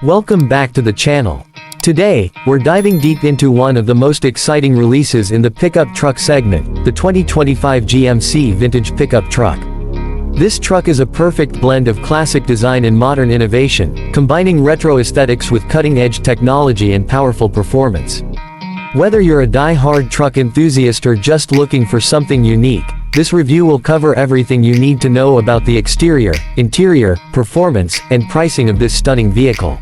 Welcome back to the channel. Today, we're diving deep into one of the most exciting releases in the pickup truck segment, the 2025 GMC Vintage Pickup Truck. This truck is a perfect blend of classic design and modern innovation, combining retro aesthetics with cutting-edge technology and powerful performance. Whether you're a die-hard truck enthusiast or just looking for something unique, this review will cover everything you need to know about the exterior, interior, performance, and pricing of this stunning vehicle.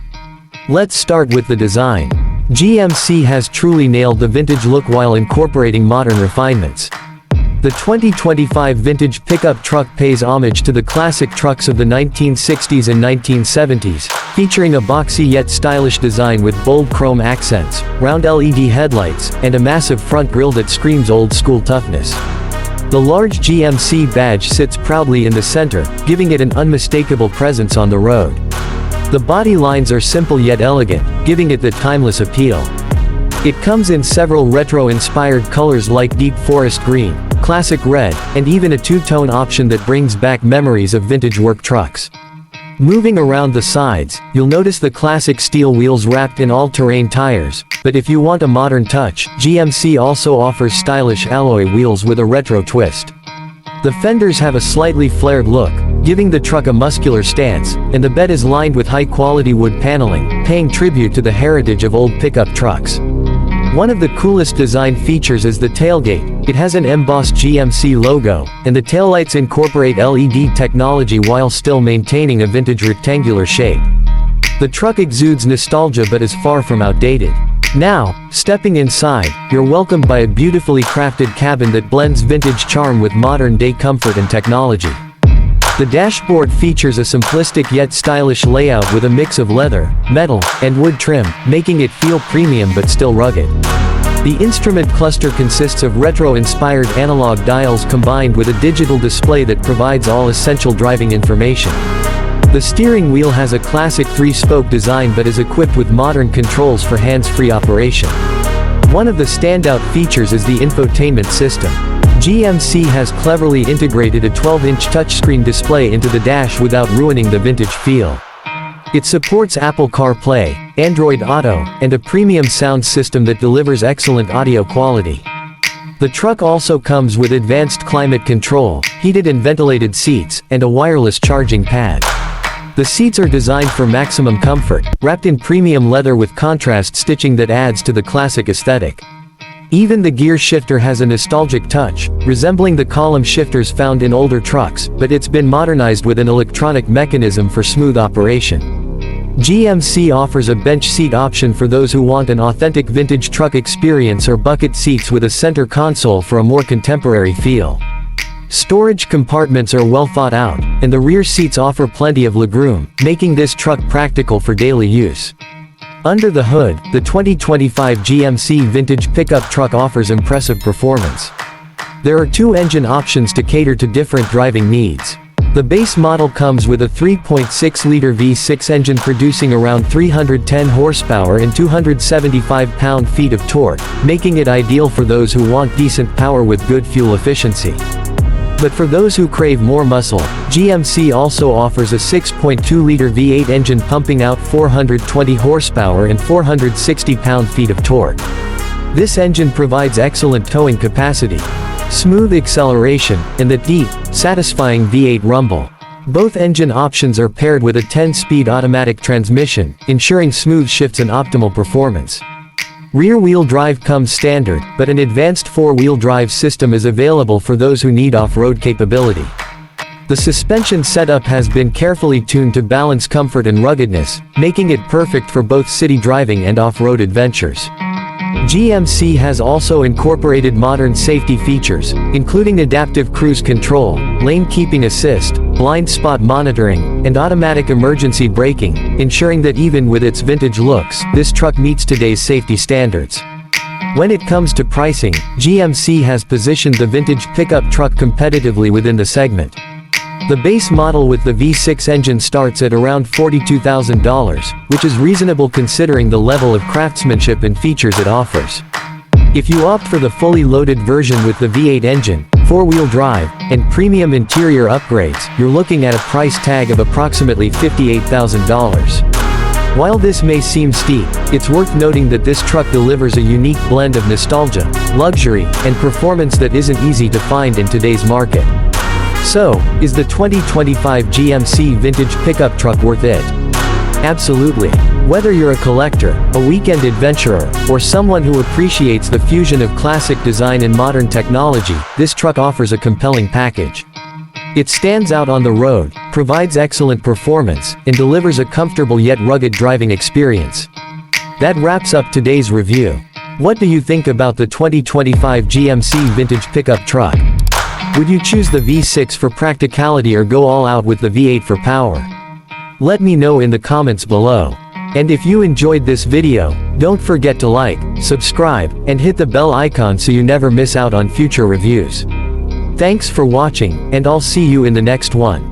Let's start with the design. GMC has truly nailed the vintage look while incorporating modern refinements. The 2025 vintage pickup truck pays homage to the classic trucks of the 1960s and 1970s, featuring a boxy yet stylish design with bold chrome accents, round LED headlights, and a massive front grille that screams old-school toughness. The large GMC badge sits proudly in the center, giving it an unmistakable presence on the road. The body lines are simple yet elegant, giving it the timeless appeal. It comes in several retro-inspired colors like deep forest green, classic red, and even a two-tone option that brings back memories of vintage work trucks. Moving around the sides, you'll notice the classic steel wheels wrapped in all-terrain tires, but if you want a modern touch, GMC also offers stylish alloy wheels with a retro twist. The fenders have a slightly flared look, giving the truck a muscular stance, and the bed is lined with high-quality wood paneling, paying tribute to the heritage of old pickup trucks. One of the coolest design features is the tailgate. It has an embossed GMC logo, and the taillights incorporate LED technology while still maintaining a vintage rectangular shape. The truck exudes nostalgia but is far from outdated. Now, stepping inside, you're welcomed by a beautifully crafted cabin that blends vintage charm with modern-day comfort and technology. The dashboard features a simplistic yet stylish layout with a mix of leather, metal, and wood trim, making it feel premium but still rugged. The instrument cluster consists of retro-inspired analog dials combined with a digital display that provides all essential driving information. The steering wheel has a classic three-spoke design but is equipped with modern controls for hands-free operation. One of the standout features is the infotainment system. GMC has cleverly integrated a 12-inch touchscreen display into the dash without ruining the vintage feel. It supports Apple CarPlay, Android Auto, and a premium sound system that delivers excellent audio quality. The truck also comes with advanced climate control, heated and ventilated seats, and a wireless charging pad. The seats are designed for maximum comfort, wrapped in premium leather with contrast stitching that adds to the classic aesthetic. Even the gear shifter has a nostalgic touch, resembling the column shifters found in older trucks, but it's been modernized with an electronic mechanism for smooth operation. GMC offers a bench seat option for those who want an authentic vintage truck experience or bucket seats with a center console for a more contemporary feel. Storage compartments are well thought out, and the rear seats offer plenty of legroom, making this truck practical for daily use. Under the hood, the 2025 GMC Vintage Pickup Truck offers impressive performance. There are two engine options to cater to different driving needs. The base model comes with a 3.6-liter V6 engine producing around 310 horsepower and 275 pound-feet of torque, making it ideal for those who want decent power with good fuel efficiency. But for those who crave more muscle, GMC also offers a 6.2-liter V8 engine pumping out 420 horsepower and 460 pound-feet of torque. This engine provides excellent towing capacity, smooth acceleration, and the deep, satisfying V8 rumble. Both engine options are paired with a 10-speed automatic transmission, ensuring smooth shifts and optimal performance. Rear-wheel drive comes standard, but an advanced four-wheel drive system is available for those who need off-road capability. The suspension setup has been carefully tuned to balance comfort and ruggedness, making it perfect for both city driving and off-road adventures. GMC has also incorporated modern safety features, including adaptive cruise control, lane keeping assist, blind spot monitoring, and automatic emergency braking, ensuring that even with its vintage looks, this truck meets today's safety standards. When it comes to pricing, GMC has positioned the vintage pickup truck competitively within the segment. The base model with the V6 engine starts at around $42,000, which is reasonable considering the level of craftsmanship and features it offers. If you opt for the fully loaded version with the V8 engine, 4-wheel drive, and premium interior upgrades, you're looking at a price tag of approximately $58,000. While this may seem steep, it's worth noting that this truck delivers a unique blend of nostalgia, luxury, and performance that isn't easy to find in today's market. So, is the 2025 GMC Vintage Pickup Truck worth it? Absolutely. Whether you're a collector, a weekend adventurer, or someone who appreciates the fusion of classic design and modern technology, this truck offers a compelling package. It stands out on the road, provides excellent performance, and delivers a comfortable yet rugged driving experience. That wraps up today's review. What do you think about the 2025 GMC Vintage Pickup Truck? Would you choose the V6 for practicality or go all out with the V8 for power? Let me know in the comments below. And if you enjoyed this video, don't forget to like, subscribe, and hit the bell icon so you never miss out on future reviews. Thanks for watching, and I'll see you in the next one.